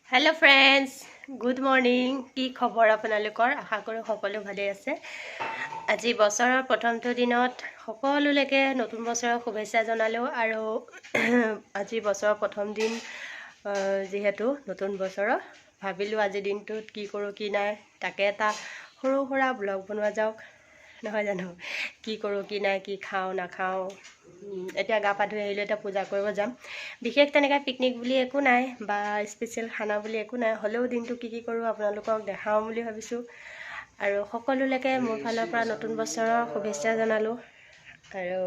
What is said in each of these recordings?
hello friends good morning की खबर आपनालोকৰ आशा करो সকলো ভালে আছে আজি বছৰৰ প্ৰথমটো দিনত সকলোলৈকে নতুন বছৰৰ শুভেচ্ছা জনালো আৰু আজি বছৰৰ প্ৰথম দিন যেহেতু নতুন বছৰৰ ভাবিলো আজি দিনটোত কি কৰো কি নাই তাকে এটা সৰু সৰা ব্লগ বনোৱা যাওক নহয় জানো কি কৰো কি নাই কি খাও না খাও এতিয়া গা পা ধুই আহিলে এটা পূজা কৰিব যাম বিশেষ তেনেকা পিকনিক বুলি একো নাই বা স্পেশাল খানা বুলি একো নাই হলেও দিনটো কি কৰো আপোনালোকক দেখাও বুলি ভাবিছো আৰু সকলোলৈকে মোৰ ফালৰ পৰা নতুন বছৰৰ শুভেচ্ছা জনালো আৰু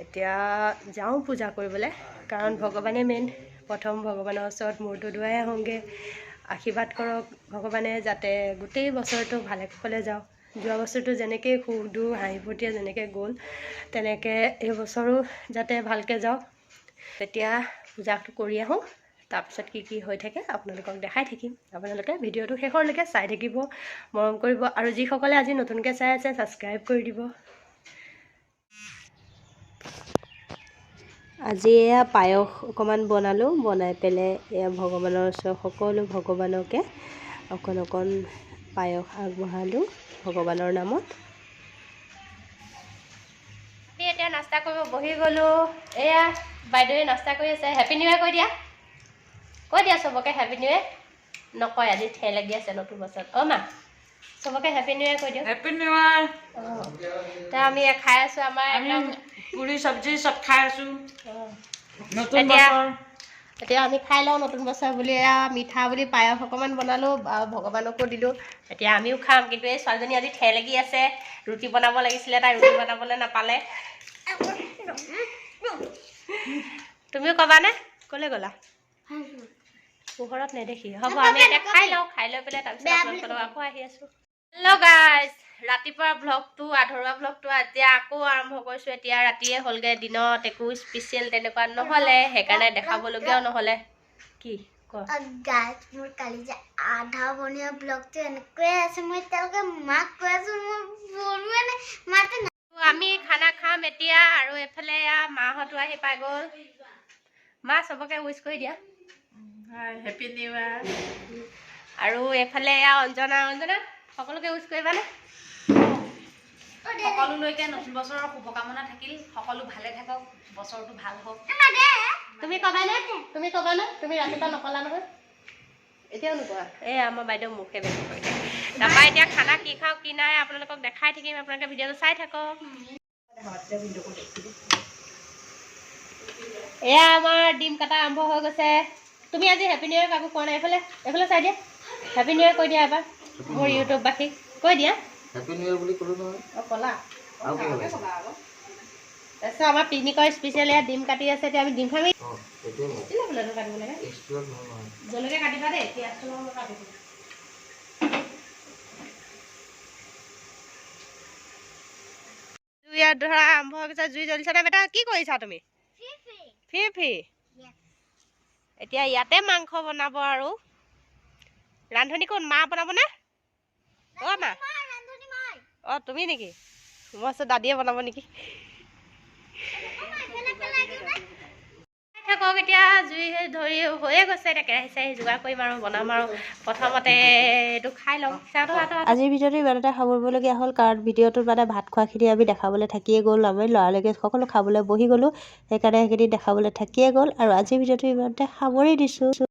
এতিয়া যাও পূজা কৰিবলৈ কাৰণ ভগৱানে মেন প্ৰথম ভগৱানৰ ওচৰত মূৰটো ধুৱাই আহোঁগে আশীৰ্বাদ কৰক ভগৱানে যাতে গোটেই বছৰটো ভালে কুশলে যাওক যোৱা বছৰটো যেনেকৈ সুখ দুখ হাঁহি ফূৰ্তিয়ে যেনেকৈ গ'ল তেনেকৈ এই বছৰো যাতে ভালকৈ যাওক তেতিয়া পূজাটো কৰি আহোঁ তাৰপিছত কি হৈ থাকে আপোনালোকক দেখাই থাকিম আপোনালোকে ভিডিঅ'টো শেষৰলৈকে চাই থাকিব মৰম কৰিব আৰু যিসকলে আজি নতুনকৈ চাই আছে ছাবস্ক্ৰাইব কৰি দিব আজি এয়া পায়স অকণমান বনালোঁ বনাই পেলাই এয়া ভগৱানৰ ওচৰত সকলো ভগৱানকে অকণ পায়স আগবঢ়ালোঁ ভগৱানৰ নামত এতিয়া নাস্তা কৰিব বহি গ'লো এয়া বাইদেৱে নাস্তা কৰি আছে হেপী নিউ ইয়েৰ কৈ দিয়া সবকে হেপী নিউ ইয়েৰ নকয় আজি ঠেহ লাগি আছে নতুন বছৰত মা সবকে হেপী নিউ ইয়েৰ কৈ দিওঁ হেপী নিউ ইয়েৰ তা আমি খাই আছো আমাৰ একদম পুৰি সবজি সব খাই আছো নতুন এতিয়া বছৰ এতিয়া আমি খাই লওঁ নতুন বছৰ বুলি মিঠা বুলি পায়স অকণমান বনালোঁ ভগৱানকো দিলোঁ এতিয়া আমিও খাম কিন্তু এই ছোৱালীজনী আজি ঠেহ লাগি আছে ৰুটি বনাব লাগিছিলে তাই ৰুটি বনাবলৈ নাপালে তুমিও ক'বানে ক'লৈ গ'লা পোহৰত নেদেখি হ'ব আমি এতিয়া খাই লওঁ খাই লৈ পেলাই তাৰপিছত আকৌ আহি আছোঁ হেল্ল' গাইজ ৰাতিপুৱাৰ ভ্লগটো আধৰুৱা ভ্লগটো এতিয়া আকৌ আৰম্ভ কৰিছোঁ এতিয়া ৰাতিয়ে হ'লগৈ দিনত একো স্পেচিয়েল তেনেকুৱা নহ'লে সেইকাৰণে দেখাবলগীয়াও নহ'লে কি গাইজ মোৰ কালি যে আধা বনীয়া ব্লগটো এনেকৈয়ে আছে মই এতিয়ালৈকে মাক কৈ আছোঁ মোৰ বনোৱা নাই মাতে আমি খানা খাম এতিয়া আৰু এফালে মাহঁতো আহি পাই গ'ল মা চবকে উইচ কৰি দিয়া হেপী নিউ ইয়েৰ আৰু এফালে অঞ্জনা সকলোকে উইচ কৰিবানে সকলোলৈকে নতুন বছৰৰ শুভকামনা থাকিল সকলো ভালে থাকক বছৰটো ভাল হওক তুমি ক'বানে তুমি ৰাতিপুৱা নকলা নহয় এতিয়াও নোকোৱা এই আমাৰ বাইদেউ মুখে বেছি কৰি থাকে তাৰপৰা এতিয়া খানা কি খাওঁ কি নাই আপোনালোকক দেখাই থাকিম আপোনালোকে ভিডিঅ'টো চাই থাকক এয়া আমাৰ ডিম কাটা আৰম্ভ হৈ গৈছে তুমি আজি হেপী নিউ ইয়েৰ কাকো কোৱা নাই এইফালে চাই দিয়া হেপী নিউ ইয়েৰ কৈ দিয়া এবাৰ মোৰ ইউটিউববাসী কৈ দিয়া হেপী নিউ ইয়েৰ বুলি ক'লো নহয় ক'লা আৰু কি ক'লা তাৰপিছত আমাৰ পিকনিকৰ স্পেচিয়েল এয়া ডিম কাটি আছে এতিয়া আমি ডিম খাম এইটোৱে কাটিব লাগে এক্সট্ৰা নহয় জলকীয়া কাটিবা দেই পিঁয়াজটো কাটিব জুই ধৰা আৰম্ভ হৈ গৈছে জুই জ্বলিছে নে বেটা কি কৰিছা তুমি ফি এতিয়া ইয়াতে মাংস বনাব আৰু ৰান্ধনী কোন মা বনাব নে মা তুমি নেকি মই দাদিয়ে বনাব নেকি থাকক এতিয়া জুই ধৰি হৈয়ে গৈছে এতিয়া কেৰাহী চেৰাহী যোগাৰ কৰিম আৰু বনাম আৰু প্ৰথমতে এইটো খাই লওঁ আজিৰ ভিডিঅ'টো ইমানতে সামৰিবলগীয়া হ'ল কাৰণ ভিডিঅ'টোত মানে ভাত খোৱাখিনি আমি দেখাবলৈ থাকিয়ে গ'ল আমি ল'ৰালৈকে সকলো খাবলৈ বহি গ'লোঁ সেইকাৰণে সেইখিনি দেখাবলৈ থাকিয়ে গ'ল আৰু আজিৰ ভিডিঅ'টো ইমানতে সামৰি দিছোঁ